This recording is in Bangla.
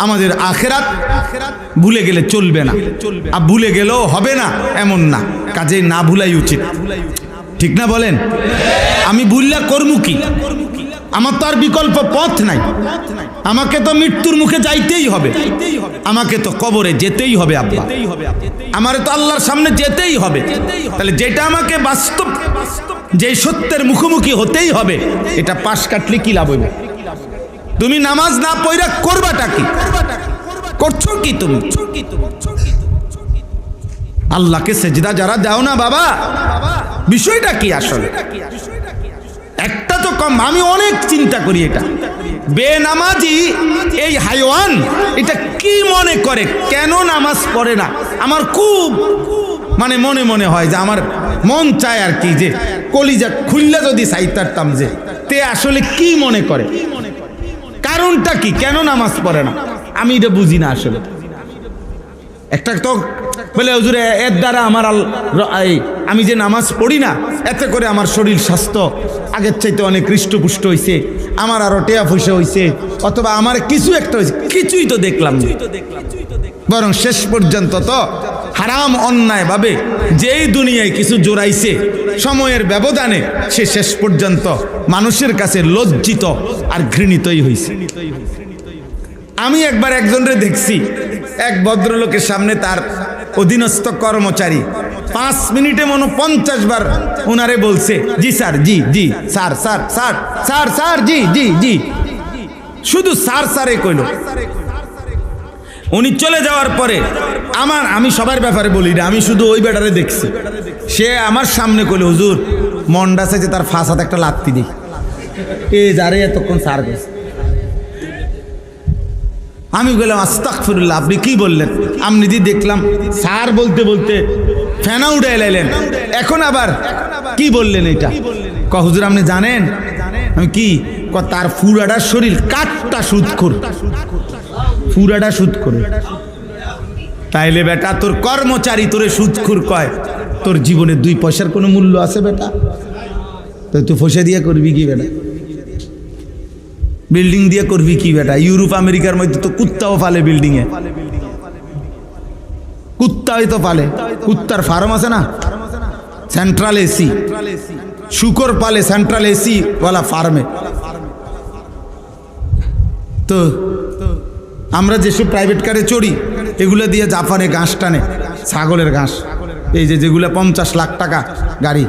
আমাদের আখেরাত ভুলে গেলে চলবে না, আর ভুলে গেলেও হবে না এমন না, কাজেই না ভুলাই উচিত। ঠিক না বলেন? আমি ভুললা করমু কি? আমার তো আর বিকল্প পথ নাই, আমাকে তো মৃত্যুর মুখে যাইতেই হবে, আমাকে তো কবরে যেতেই হবে আব্বা, আমার তো আল্লাহর সামনে যেতেই হবে। তাহলে যেটা আমাকে বাস্তব, যে সত্যের মুখোমুখি হতেই হবে, এটা পাশ কাটলে কি লাভ হইবে? তুমি নামাজ না পড়া করবাটা কি? করছো কি তুমি? আল্লাহকে সেজদা যারা দাও না বাবা, বিষয়টা কি আসলে? একটা তো কম, আমি অনেক চিন্তা করি এটা। বেনামাজি এই হাইওয়ান এটা কি মনে করে, কেন নামাজ পড়ে না? আমার খুব মানে মনে মনে হয় যে আমার মন চায় আর কি, যে কলিজা খুললে যদি চাইতারতাম যে তে আসলে কি মনে করে, কারণটা কি, কেন নামাজ পড়ে না? আমি এটা বুঝি না আসলে। একটা তো বলে হুজুর এর দ্বারা আমার আমি যে নামাজ পড়ি না এতে করে আমার শরীর স্বাস্থ্য আগের চাইতে অনেক হৃষ্টপুষ্ট হয়েছে, আমার আরো টেয়া পয়সা হয়েছে, অথবা আমার কিছু একটা হয়েছে, কিছুই তো দেখলাম না। বরং শেষ পর্যন্ত তো হারাম অন্যায় ভাবে যেই দুনিয়ায় কিছু জোড়াইছে সময়ের ব্যবধানে, সে শেষ পর্যন্ত মানুষের কাছে লজ্জিত আর ঘৃণিতই হয়েছে। আমি একবার একজনরে দেখছি, এক ভদ্রলোকের সামনে তার অধীনস্থ কর্মচারী 5 মিনিটে মনে 50 বার ওনারে বলছে জি স্যার, জি জি sir, sir sir sir sir, জি জি জি, শুধু স্যার স্যারে কইল। উনি চলে যাওয়ার পরে আমি সবার ব্যাপারে বলি না, আমি শুধু ওই বেটারে দেখছি। সে আমার সামনে কইল হুজুর মন্ডা চাইছে তার ফাঁসাতে একটা লাত্তি দিই, এ যারে এতক্ষণ স্যার গেছে। আমি বললাম আস্তাগফিরুল্লাহ, আপনি কি বললেন? আমি নিজে দেখলাম স্যার বলতে বলতে ফেনা উঠে এলেন, এখন আবার কি বললেন এটা? হুজুর আপনি জানেন আমি কি? তার পুরাটা শরীর কাঠটা সুদখোর, পুরাটা সুদখোর। তাইলে বেটা তোর কর্মচারী তোরে সুদখোর কয়, তোর জীবনে 2 পয়সার কোনো মূল্য আছে বেটা? তো তুই ফসে দিয়ে করবি কি বেটা? বিল্ডিং দিয়ে করবি কি বেটা? ইউরোপ আমেরিকার মধ্যে তো কুত্তাও পালে, বিল্ডিং এ কুত্তাই তো পালে, কুত্তার ফার্ম আছে না, সেন্ট্রাল এসি, শুকর পালে সেন্ট্রাল এসি ওয়ালা ফার্মে। তো আমরা যেসব প্রাইভেট কারে চড়ি এগুলো দিয়ে জাপানে ঘাস টানে, ছাগলের ঘাস, এই যেগুলো 50 লাখ টাকা গাড়ি,